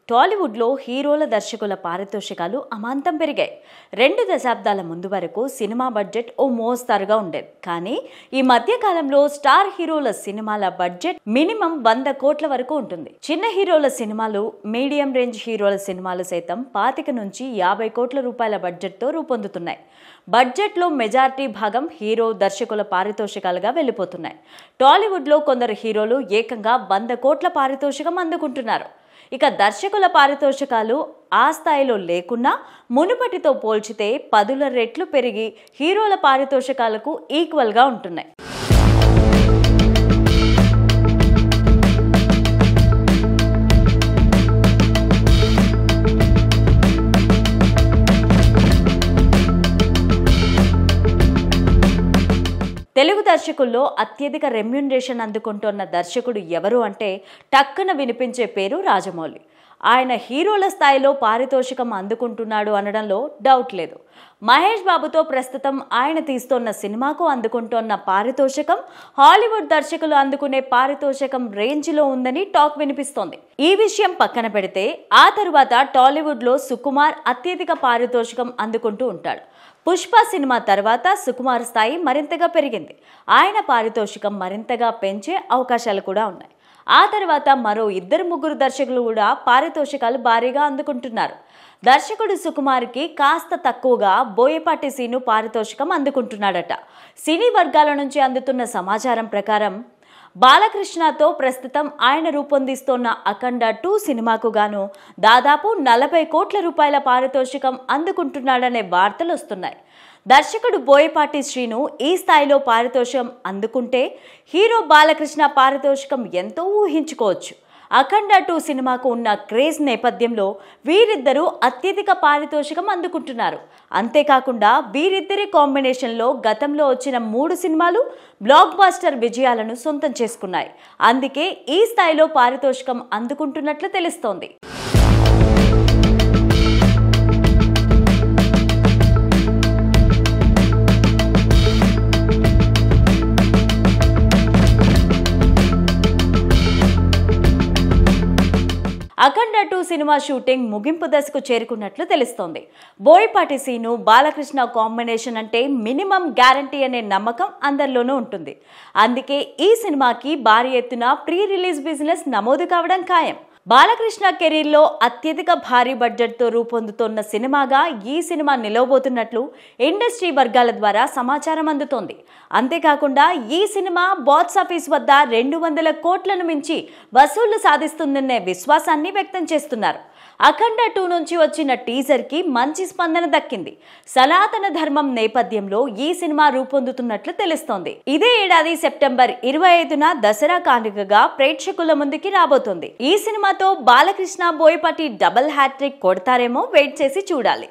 టాలీవుడ్లో హీరోల దర్శకుల పారితోషికాలు అమాంతం పెరిగాయి. 2 దశాబ్దాల ముందు వరకు సినిమా బడ్జెట్ ఓ మోస్తారుగా ఉండేది. కానీ ఈ మధ్య కాలంలో స్టార్ హీరోల సినిమాల బడ్జెట్ మినిమం 100 కోట్ల వరకు ఉంటుంది. చిన్న హీరోల సినిమాలు, మీడియం రేంజ్ హీరోల సినిమాలు సైతం 25 నుంచి 50 కోట్ల రూపాయల బడ్జెట్తో రూపొందుతున్నాయి. బడ్జెట్లో మెజారిటీ భాగం హీరో, దర్శకుల పారితోషికాలుగా వెళ్ళిపోతున్నాయి. టాలీవుడ్లో కొందరు హీరోలు ఏకంగా 100 కోట్ల పారితోషికం అందుకుంటున్నారు. ఇక దర్శకుల పారితోషికాలు ఆ స్థాయిలో లేకున్నా మునుపటితో పోల్చితే 10 రెట్లు పెరిగి హీరోల పారితోషికాలకు ఈక్వల్గా ఉంటున్నాయి. తెలుగు దర్శకుల్లో అత్యధిక రెమ్యూనరేషన్ అందుకుంటున్న దర్శకుడు ఎవరు అంటే టక్కున వినిపించే పేరు రాజమౌళి. ఆయన హీరోల స్థాయిలో పారితోషికం అందుకుంటున్నాడు అనడంలో డౌట్ లేదు. మహేష్ బాబుతో ప్రస్తుతం ఆయన తీస్తున్న సినిమాకు అందుకుంటున్న పారితోషికం హాలీవుడ్ దర్శకులు అందుకునే పారితోషికం రేంజ్లో ఉందని టాక్ వినిపిస్తోంది. ఈ విషయం పక్కన పెడితే ఆ తరువాత టాలీవుడ్లో సుకుమార్ అత్యధిక పారితోషికం అందుకుంటూ ఉంటాడు. పుష్ప సినిమా తర్వాత సుకుమార్ స్థాయి మరింతగా పెరిగింది. ఆయన పారితోషికం మరింతగా పెంచే అవకాశాలు కూడా ఉన్నాయి. ఆ తర్వాత మరో 2-3 దర్శకులు కూడా పారితోషికాలు భారీగా అందుకుంటున్నారు. దర్శకుడు సుకుమార్కి కాస్త తక్కువగా బోయపాటి సీను పారితోషికం అందుకుంటున్నాడట. సినీ వర్గాల నుంచి అందుతున్న సమాచారం ప్రకారం బాలకృష్ణతో ప్రస్తుతం ఆయన రూపొందిస్తున్న అఖండ 2 సినిమాకు గాను దాదాపు 40 కోట్ల రూపాయల పారితోషికం అందుకుంటున్నాడనే వార్తలు వస్తున్నాయి. దర్శకుడు బోయపాటి శ్రీను ఈ స్థాయిలో పారితోషికం అందుకుంటే హీరో బాలకృష్ణ పారితోషికం ఎంతో ఊహించుకోవచ్చు. అఖండ 2 సినిమాకు ఉన్న క్రేజ్ నేపథ్యంలో వీరిద్దరూ అత్యధిక పారితోషికం అందుకుంటున్నారు. అంతేకాకుండా వీరిద్దరి కాంబినేషన్లో గతంలో వచ్చిన 3 సినిమాలు బ్లాక్ బాస్టర్ విజయాలను సొంతం చేసుకున్నాయి. అందుకే ఈ స్థాయిలో పారితోషికం అందుకుంటున్నట్లు తెలుస్తోంది. అఖండ 2 సినిమా షూటింగ్ ముగింపు దశకు చేరుకున్నట్లు తెలుస్తోంది. బోయపాటి సీను, బాలకృష్ణ కాంబినేషన్ అంటే మినిమం గ్యారంటీ అనే నమ్మకం అందరిలోనూ ఉంటుంది. అందుకే ఈ సినిమాకి భారీ ఎత్తున ప్రీ రిలీజ్ బిజినెస్ నమోదు కావడం ఖాయం. బాలకృష్ణ కెరీర్లో అత్యధిక భారీ బడ్జెట్తో రూపొందుతున్న సినిమాగా ఈ సినిమా నిలవబోతున్నట్లు ఇండస్ట్రీ వర్గాల ద్వారా సమాచారం అందుతోంది. అంతేకాకుండా ఈ సినిమా బాక్సాఫీస్ వద్ద 200 కోట్లను మించి వసూళ్లు సాధిస్తుందనే విశ్వాసాన్ని వ్యక్తం చేస్తున్నారు. అఖండ 2 నుంచి వచ్చిన టీజర్కి మంచి స్పందన దక్కింది. సనాతన ధర్మం నేపథ్యంలో ఈ సినిమా రూపొందుతున్నట్లు తెలుస్తోంది. ఇదే ఏడాది సెప్టెంబర్ 25న దసరా కానుకగా ప్రేక్షకుల ముందుకి రాబోతోంది. ఈ సినిమాతో బాలకృష్ణ, బోయపాటి డబుల్ హ్యాట్రిక్ కొడతారేమో వెయిట్ చేసి చూడాలి.